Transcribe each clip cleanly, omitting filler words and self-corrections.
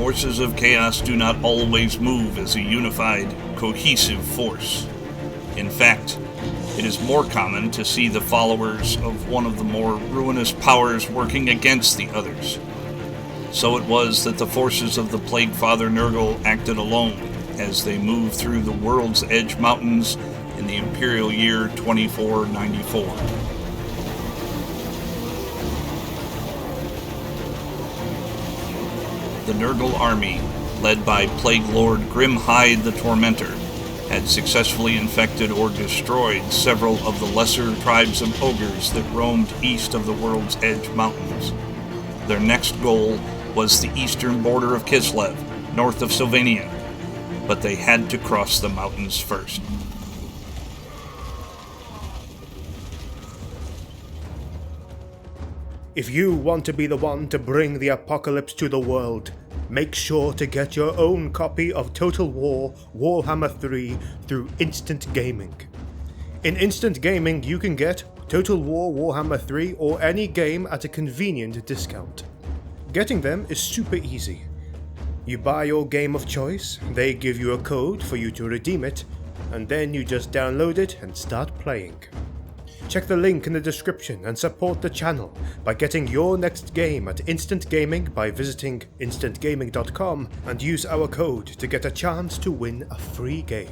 forces of chaos do not always move as a unified, cohesive force. In fact, it is more common to see the followers of one of the more ruinous powers working against the others. So it was that the forces of the Plague Father Nurgle acted alone as they moved through the World's Edge Mountains in the Imperial year 2494. The Nurgle army, led by Plague Lord Grimhide the Tormentor, had successfully infected or destroyed several of the lesser tribes of ogres that roamed east of the World's Edge Mountains. Their next goal was the eastern border of Kislev, north of Sylvania, but they had to cross the mountains first. If you want to be the one to bring the apocalypse to the world, make sure to get your own copy of Total War Warhammer 3 through Instant Gaming. In Instant Gaming, you can get Total War Warhammer 3 or any game at a convenient discount. Getting them is super easy. You buy your game of choice, they give you a code for you to redeem it, and then you just download it and start playing. Check the link in the description and support the channel by getting your next game at Instant Gaming by visiting instantgaming.com and use our code to get a chance to win a free game.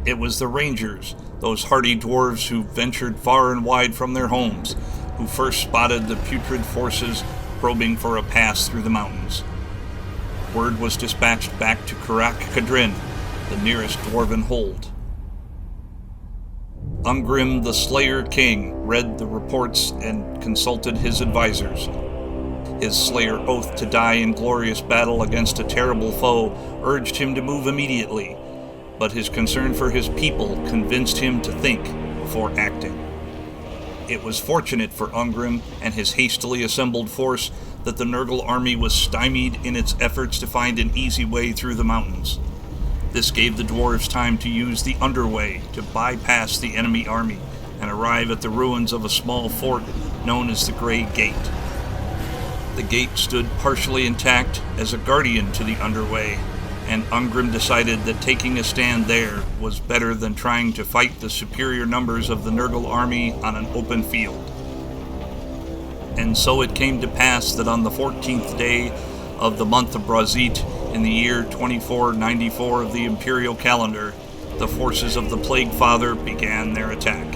It was the Rangers, those hardy dwarves who ventured far and wide from their homes, who first spotted the putrid forces probing for a pass through the mountains. Word was dispatched back to Karak Kadrin, the nearest dwarven hold. Ungrim the Slayer King read the reports and consulted his advisors. His Slayer oath to die in glorious battle against a terrible foe urged him to move immediately, but his concern for his people convinced him to think before acting. It was fortunate for Ungrim and his hastily assembled force that the Nurgle army was stymied in its efforts to find an easy way through the mountains. This gave the dwarves time to use the underway to bypass the enemy army and arrive at the ruins of a small fort known as the Grey Gate. The gate stood partially intact as a guardian to the underway, and Ungrim decided that taking a stand there was better than trying to fight the superior numbers of the Nurgle army on an open field. And so it came to pass that on the 14th day of the month of Brazit in the year 2494 of the imperial calendar, the forces of the Plague Father began their attack.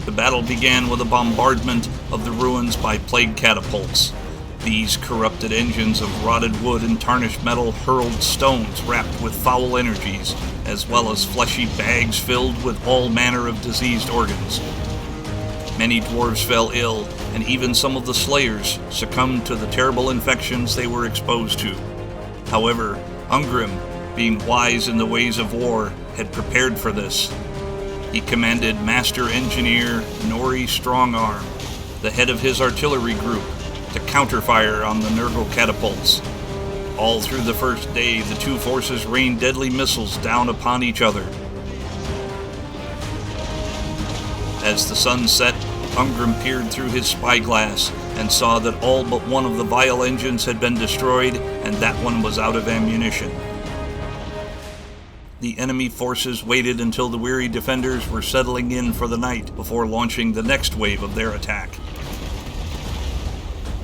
The battle began with a bombardment of the ruins by plague catapults. These corrupted engines of rotted wood and tarnished metal hurled stones wrapped with foul energies, as well as fleshy bags filled with all manner of diseased organs. Many dwarves fell ill, and even some of the slayers succumbed to the terrible infections they were exposed to. However, Ungrim, being wise in the ways of war, had prepared for this. He commanded Master Engineer Nori Strongarm, the head of his artillery group, to counterfire on the Nurgle catapults. All through the first day, the two forces rained deadly missiles down upon each other. As the sun set, Ungrim peered through his spyglass and saw that all but one of the vile engines had been destroyed, and that one was out of ammunition. The enemy forces waited until the weary defenders were settling in for the night before launching the next wave of their attack.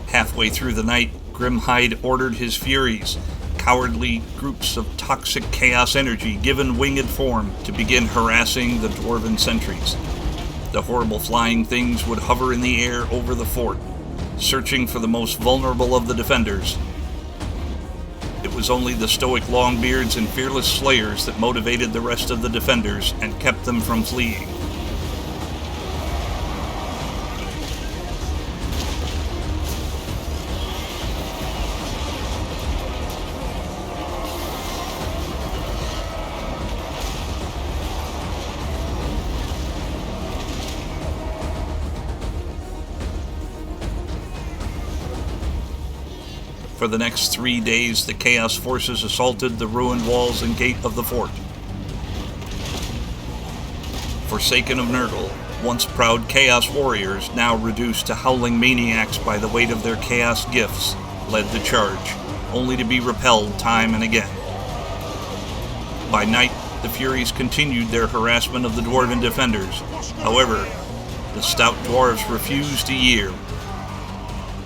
Halfway through the night, Grimhide ordered his Furies, cowardly groups of toxic chaos energy given winged form, to begin harassing the dwarven sentries. The horrible flying things would hover in the air over the fort, searching for the most vulnerable of the defenders. It was only the stoic Longbeards and fearless Slayers that motivated the rest of the defenders and kept them from fleeing. For the next 3 days, the Chaos forces assaulted the ruined walls and gate of the fort. Forsaken of Nurgle, once proud Chaos warriors, now reduced to howling maniacs by the weight of their Chaos gifts, led the charge, only to be repelled time and again. By night, the Furies continued their harassment of the Dwarven defenders. However, the stout Dwarves refused to yield.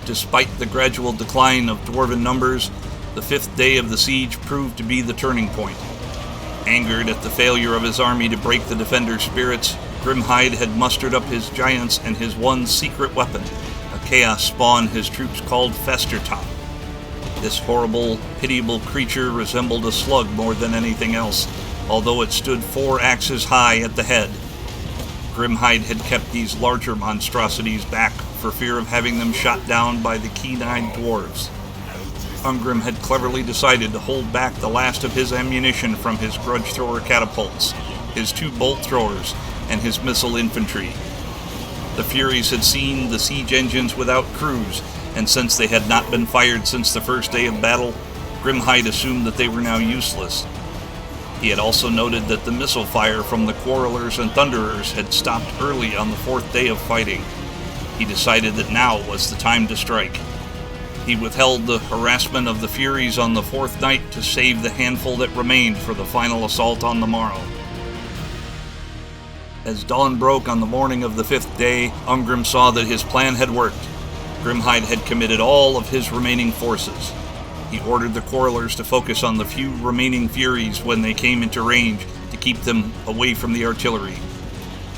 Despite the gradual decline of Dwarven numbers, the 5th day of the siege proved to be the turning point. Angered at the failure of his army to break the defenders' spirits, Grimhide had mustered up his giants and his one secret weapon, a chaos spawn his troops called Festertop. This horrible, pitiable creature resembled a slug more than anything else, although it stood 4 axes high at the head. Grimhide had kept these larger monstrosities back for fear of having them shot down by the keen-eyed dwarves. Ungrim had cleverly decided to hold back the last of his ammunition from his grudge-thrower catapults, his 2 bolt-throwers, and his missile infantry. The Furies had seen the siege engines without crews, and since they had not been fired since the first day of battle, Grimhide assumed that they were now useless. He had also noted that the missile fire from the Quarrelers and Thunderers had stopped early on the 4th day of fighting. He decided that now was the time to strike. He withheld the harassment of the Furies on the 4th night to save the handful that remained for the final assault on the morrow. As dawn broke on the morning of the 5th day, Ungrim saw that his plan had worked. Grimhide had committed all of his remaining forces. He ordered the Quarrelers to focus on the few remaining Furies when they came into range to keep them away from the artillery.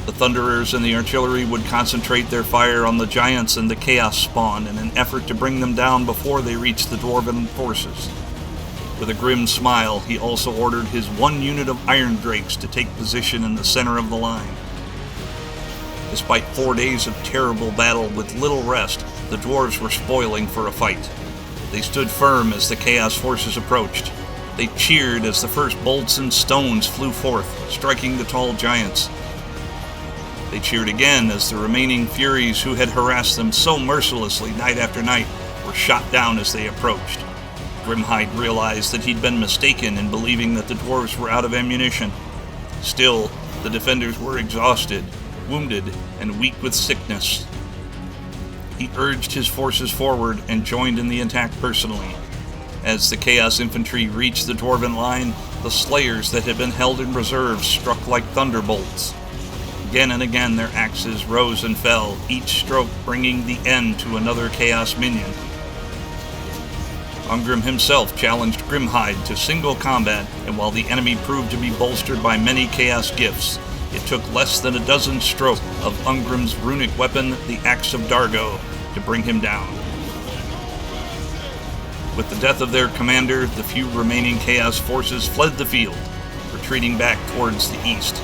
The Thunderers and the artillery would concentrate their fire on the Giants and the Chaos spawn in an effort to bring them down before they reached the Dwarven forces. With a grim smile, he also ordered his 1 unit of Iron Drakes to take position in the center of the line. Despite 4 days of terrible battle with little rest, the dwarves were spoiling for a fight. They stood firm as the Chaos forces approached. They cheered as the first bolts and stones flew forth, striking the tall giants. They cheered again as the remaining Furies who had harassed them so mercilessly night after night were shot down as they approached. Grimhide realized that he'd been mistaken in believing that the dwarves were out of ammunition. Still, the defenders were exhausted, wounded, and weak with sickness. He urged his forces forward and joined in the attack personally. As the Chaos infantry reached the Dwarven line, the Slayers that had been held in reserve struck like thunderbolts. Again and again their axes rose and fell, each stroke bringing the end to another Chaos minion. Ungrim himself challenged Grimhide to single combat, and while the enemy proved to be bolstered by many Chaos gifts, it took less than a dozen strokes of Ungrim's runic weapon, the Axe of Dargo, to bring him down. With the death of their commander, the few remaining Chaos forces fled the field, retreating back towards the east.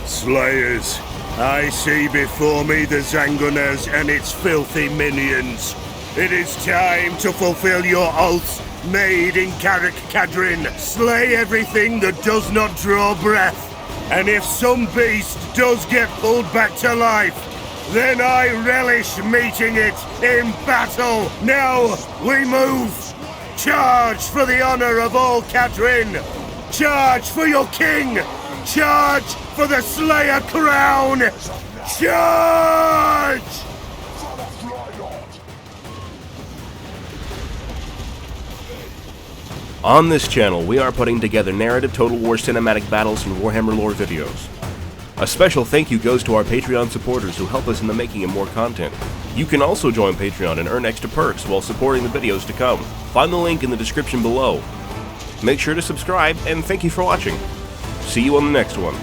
Slayers, I see before me the Zangunas and its filthy minions. It is time to fulfill your oaths made in Carrick Cadrin. Slay everything that does not draw breath. And if some beast does get pulled back to life, then I relish meeting it in battle. Now we move. Charge for the honor of all Cadrin. Charge for your king. Charge for the Slayer crown. Charge! On this channel, we are putting together narrative Total War cinematic battles and Warhammer lore videos. A special thank you goes to our Patreon supporters who help us in the making of more content. You can also join Patreon and earn extra perks while supporting the videos to come. Find the link in the description below. Make sure to subscribe, and thank you for watching. See you on the next one.